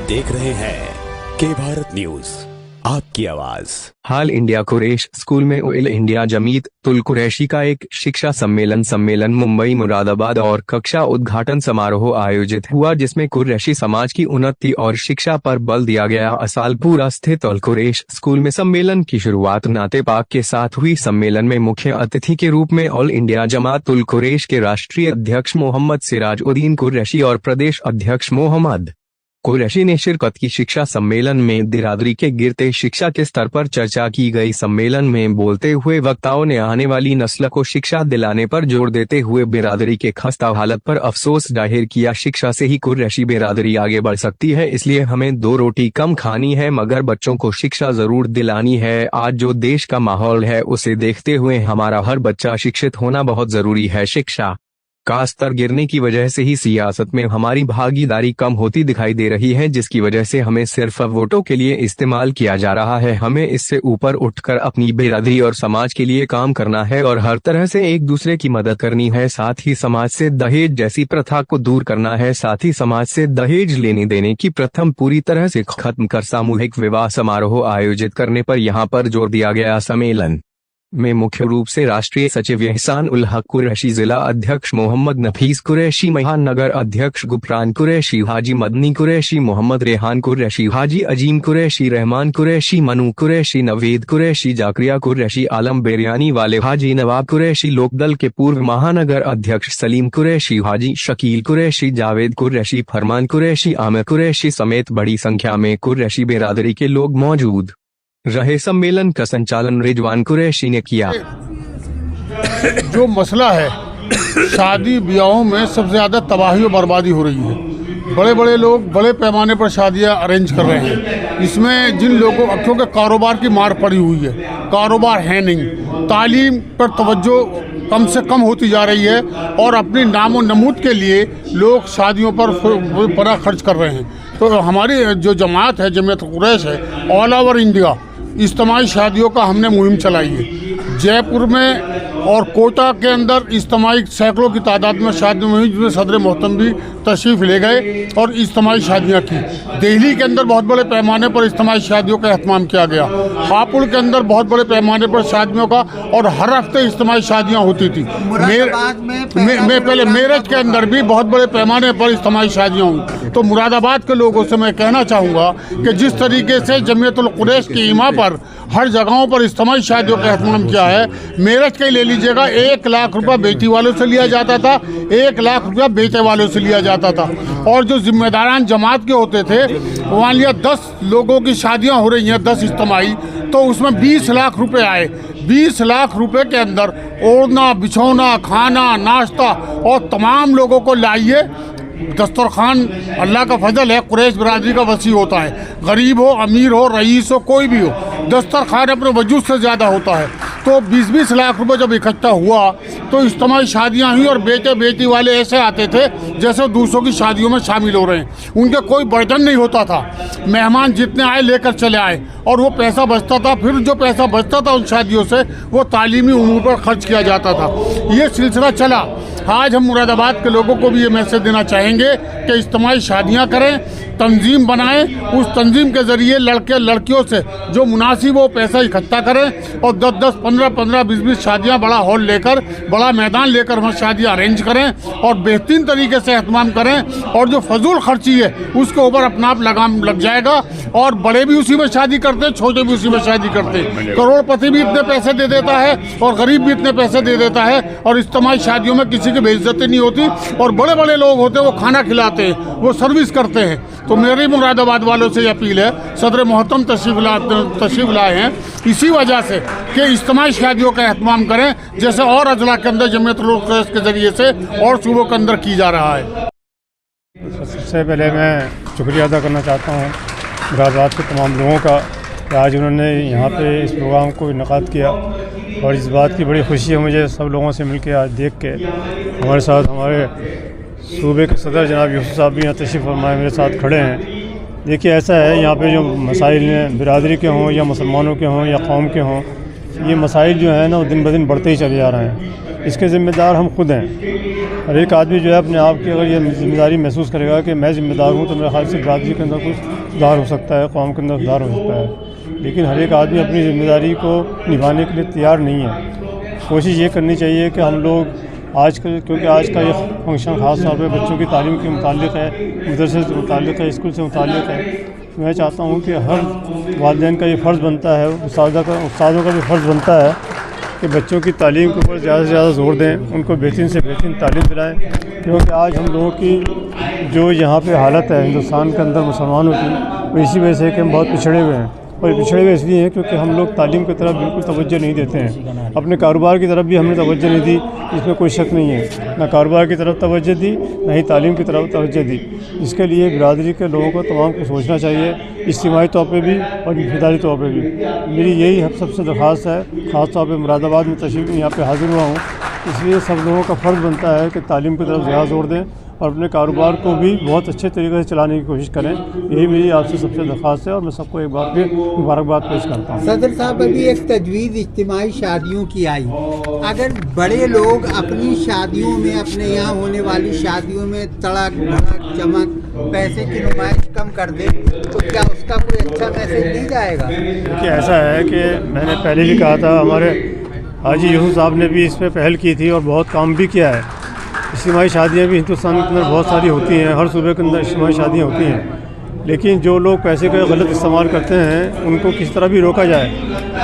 आप देख रहे हैं के भारत न्यूज, आपकी आवाज। हाल इंडिया कुरैश स्कूल में ऑल इंडिया जमीयत उल कुरैशी का एक शिक्षा सम्मेलन मुंबई मुरादाबाद और कक्षा उद्घाटन समारोह आयोजित हुआ, जिसमें कुरैशी समाज की उन्नति और शिक्षा पर बल दिया गया। असालपुरा स्थित उल कुरैश स्कूल में सम्मेलन की शुरुआत नाते पाक के साथ हुई। सम्मेलन में मुख्य अतिथि के रूप में ऑल इंडिया जमात उल कुरैश के राष्ट्रीय अध्यक्ष मोहम्मद सिराजुद्दीन कुरैशी और प्रदेश अध्यक्ष मोहम्मद कुरैशी ने शिरकत की। शिक्षा सम्मेलन में बिरादरी के गिरते शिक्षा के स्तर पर चर्चा की गई। सम्मेलन में बोलते हुए वक्ताओं ने आने वाली नस्ल को शिक्षा दिलाने पर जोर देते हुए बिरादरी के खस्ता हालत पर अफसोस जाहिर किया। शिक्षा से ही कुरैशी बिरादरी आगे बढ़ सकती है, इसलिए हमें 2 रोटी कम खानी है, मगर बच्चों को शिक्षा जरूर दिलानी है। आज जो देश का माहौल है उसे देखते हुए हमारा हर बच्चा शिक्षित होना बहुत जरूरी है। शिक्षा का स्तर गिरने की वजह से ही सियासत में हमारी भागीदारी कम होती दिखाई दे रही है, जिसकी वजह से हमें सिर्फ वोटों के लिए इस्तेमाल किया जा रहा है। हमें इससे ऊपर उठकर अपनी बिरादरी और समाज के लिए काम करना है और हर तरह से एक दूसरे की मदद करनी है। साथ ही समाज से दहेज जैसी प्रथा को दूर करना है। साथ ही समाज से दहेज लेने देने की प्रथा पूरी तरह से खत्म कर सामूहिक विवाह समारोह आयोजित करने पर यहाँ पर जोर दिया गया। सम्मेलन में मुख्य रूप से राष्ट्रीय सचिव एहसान उल हक कुरैशी, जिला अध्यक्ष मोहम्मद नफीस कुरैशी, महानगर अध्यक्ष गुफरान कुरैशी, हाजी मदनी कुरैशी, मोहम्मद रेहान कुरैशी, हाजी अजीम कुरैशी, रहमान कुरैशी, मनु कुरैशी, नवेद कुरैशी, जाकरिया कुरैशी, आलम बेरियानी वाले, हाजी नवाब कुरैशी, लोकदल के पूर्व महानगर अध्यक्ष सलीम कुरैशी, हाजी शकील कुरैशी, जावेद कुरैशी, फरमान कुरैशी, आमिर कुरैशी समेत बड़ी संख्या में कुरैशी बिरादरी के लोग मौजूद रहे। सम्मेलन का संचालन रिजवान कुरैशी ने किया। जो मसला है, शादी ब्याहों में सबसे ज्यादा तबाही और बर्बादी हो रही है। बड़े बड़े लोग बड़े पैमाने पर शादियां अरेंज कर रहे हैं। इसमें जिन लोगों क्योंकि कारोबार की मार पड़ी हुई है, कारोबार है नहीं, तालीम पर तवज्जो कम से कम होती जा रही है और अपनी नामो नमूद के लिए लोग शादियों पर बड़ा खर्च कर रहे हैं। तो हमारी जो जमात है, जमीयत कुरैश है, ऑल ओवर इंडिया इज्तिमाई शादियों का हमने मुहिम चलाई है। जयपुर में और कोटा के अंदर इज्तिमाई सैकड़ों की तादाद में शादी हुई, जिसमें सदर मोहतरम भी तशरीफ़ ले गए और इज्तिमाई शादियाँ की। दिल्ली के अंदर बहुत बड़े पैमाने पर इज्तिमाई शादियों का एहतमाम किया गया। हापुड़ के अंदर बहुत बड़े पैमाने पर शादियों का और हर हफ्ते इज्तिमाई शादियाँ होती थी। पहले मेरठ के अंदर भी बहुत बड़े पैमाने पर इज्तिमाई शादियाँ हुई। तो मुरादाबाद के लोगों से मैं कहना चाहूँगा कि जिस तरीके से जमीयत उल कुरैश की ईमा पर हर जगहों पर इज्तिमाई शादियों का एहतमाम किया है, मेरठ के ले लीजिएगा, 1 लाख रुपया बेटी वालों से लिया जाता था, 1 लाख रुपया बेटे वालों से लिया जाता था। और जो जिम्मेदारान जमात के होते थे, वहाँ लिया 10 लोगों की शादियाँ हो रही हैं, 10 इज्तिमाई, तो उसमें 20 लाख रुपए आए। 20 लाख रुपए के अंदर ओढ़ना, बिछौना, खाना, नाश्ता और तमाम लोगों को लाइए। दस्तरखान अल्लाह का फजल है, कुरैश बिरादरी का वसी होता है। गरीब हो, अमीर हो, रईस हो, कोई भी हो, दस्तरखान अपने वजूद से ज़्यादा होता है। तो 20-20 लाख रुपए जब इकट्ठा हुआ तो इज्तिमाई शादियाँ हुई और बेटे बेटी वाले ऐसे आते थे जैसे दूसरों की शादियों में शामिल हो रहे हैं। उनके कोई बर्डन नहीं होता था। मेहमान जितने आए लेकर चले आए और वो पैसा बचता था। फिर जो पैसा बचता था उन शादियों से वो तालीमी उमूर पर खर्च किया जाता था। ये सिलसिला चला। आज हम मुरादाबाद के लोगों को भी ये मैसेज देना चाहेंगे कि इज्तिमाई शादियाँ करें, तंजीम बनाएं, उस तंजीम के ज़रिए लड़के लड़कियों से जो मुनासिब हो पैसा इकट्ठा करें और 10-10, 15-15, 20-20 शादियाँ बड़ा हॉल लेकर, बड़ा मैदान लेकर वहाँ शादियाँ अरेंज करें और बेहतरीन तरीके से एहतमाम करें। और जो फजूल खर्ची है उसके ऊपर अपना आप लगाम लग जाएगा और बड़े भी उसी में शादी करते हैं, छोटे भी उसी में शादी करते हैं। करोड़पति भी इतने पैसे दे देता है और गरीब भी इतने पैसे दे देता है और इज्तिमाई शादियों में किसी की बेइज्जती नहीं होती। और बड़े बड़े लोग होते हैं, वो खाना खिलाते हैं, वो सर्विस करते हैं। तो मेरी मुरादाबाद वालों से अपील है, सदर मोहतरम तशरीफ लाए हैं इसी वजह से कि इज्तिमाई शादियों का एहतमाम करें, जैसे और अजला के अंदर जमीयत उल कुरैश के ज़रिए से और सूबों के अंदर की जा रहा है। सबसे पहले मैं शुक्रिया अदा करना चाहता हूँ मुरादाबाद के तमाम लोगों का कि आज उन्होंने यहाँ पे इस प्रोग्राम को इनेकाद किया। और इस बात की बड़ी खुशी है मुझे सब लोगों से मिलकर आज देख के। हमारे साथ हमारे सूबे के सदर जनाब यूसुफ साहब भी यहाँ तशरीफ़ फरमाए मेरे साथ खड़े हैं। देखिए ऐसा है, यहाँ पे जो मसाइल हैं, बिरादरी के हों या मुसलमानों के हों या कौम के हों, ये मसाइल जो है ना वो दिन ब दिन बढ़ते ही चले जा रहे हैं। इसके ज़िम्मेदार हम खुद हैं। हर एक आदमी जो है अपने आप की अगर ये जिम्मेदारी महसूस करेगा कि मैं ज़िम्मेदार हूँ, तो मेरे ख्याल से बिरादरी के अंदर कुछ सुधार हो सकता है, कौम के अंदर सुधार हो सकता है। लेकिन हर एक आदमी अपनी ज़िम्मेदारी को निभाने के लिए तैयार नहीं है। कोशिश ये करनी चाहिए कि हम लोग आजकल, क्योंकि आज का ये फंक्शन ख़ास तौर पे बच्चों की तालीम के मुतालिक है, मदरसे से मुतालिक है, स्कूल से मुतालिक है। मैं चाहता हूँ कि हर वालिदैन का ये फ़र्ज़ बनता है, उस्तादों का भी फ़र्ज़ बनता है कि बच्चों की तालीम के ऊपर ज़्यादा से ज़्यादा ज़ोर दें, उनको बेहतरीन से बेहतरीन तालीम दिलाएं। क्योंकि आज हम लोगों की जो यहाँ पे हालत है हिंदुस्तान के अंदर मुसलमानों की, वो इसी वजह से कि हम बहुत पिछड़े हुए हैं। और पिछड़े हुए इसलिए हैं क्योंकि हम लोग तालीम की तरफ बिल्कुल तवज्जो नहीं देते हैं। अपने कारोबार की तरफ भी हमने तवज्जो नहीं दी, इसमें कोई शक नहीं है। ना कारोबार की तरफ तवज्जो दी, ना ही तालीम की तरफ तवज्जो दी। इसके लिए बिरादरी के लोगों को तमाम को सोचना चाहिए, इज्तिमाई तौर पे भी और इंफरादी तौर पे भी। मेरी यही सबसे दरख्वास्त है। ख़ास तौर पे मुरादाबाद में तशरीफ़ यहाँ पे हाज़िर हुआ हूँ, इसलिए सब लोगों का फ़र्ज़ बनता है कि तालीम की तरफ ज़्यादा ज़ोर दें और अपने कारोबार को भी बहुत अच्छे तरीके से चलाने की कोशिश करें। यही मेरी आपसे सबसे दरख्वास्त है और मैं सबको एक बार फिर मुबारकबाद पेश करता हूँ। सदर साहब, अभी एक तजवीज़ इज्तिमाई शादियों की आई, अगर बड़े लोग अपनी शादियों में, अपने यहाँ होने वाली शादियों में तड़क भड़क चमक पैसे की नुमाइश कम कर दे, तो क्या उसका कोई अच्छा मैसेज नहीं जाएगा? देखिए, ऐसा है कि मैंने पहले भी कहा था, हमारे हाजी यूसुफ साहब ने भी इस पर पहल की थी और बहुत काम भी किया है। इज्तिमाई शादियाँ भी हिंदुस्तान के अंदर बहुत सारी होती हैं, हर सूबे के अंदर इज्तिमाई शादियाँ होती हैं। लेकिन जो लोग पैसे का गलत इस्तेमाल करते हैं उनको किस तरह भी रोका जाए।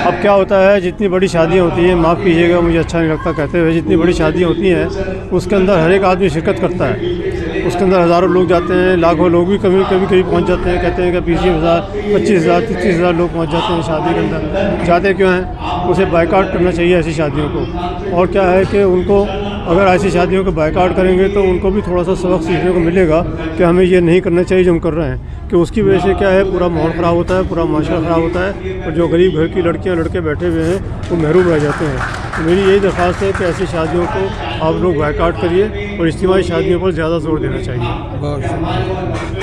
अब क्या होता है, जितनी बड़ी शादियाँ होती हैं, माफ़ कीजिएगा मुझे अच्छा नहीं लगता कहते हुए, जितनी बड़ी शादियाँ होती हैं उसके अंदर हर एक आदमी शिरकत करता है। उसके अंदर हज़ारों लोग जाते हैं, लाखों लोग भी कभी पहुंच जाते हैं। कहते हैं कि 20,000, 25,000, 33,000 लोग पहुंच जाते हैं शादी के अंदर। जाते क्यों हैं? उसे बायकॉट करना चाहिए ऐसी शादियों को। और क्या है कि उनको, अगर ऐसी शादियों को बायकॉट करेंगे तो उनको भी थोड़ा सा सबक सीखने को मिलेगा कि हमें ये नहीं करना चाहिए जो हम कर रहे हैं। कि उसकी वजह से क्या है, पूरा माहौल ख़राब होता है, पूरा माशरा ख़राब होता है और जो गरीब घर की लड़कियां लड़के बैठे हुए हैं वो महरूम रह जाते हैं। तो मेरी यही दरख्वास्त है कि ऐसी शादियों को आप लोग बायकॉट करिए और इज्तिमाई शादियों पर ज़्यादा जोर देना चाहिए। बहुत शुक्रिया।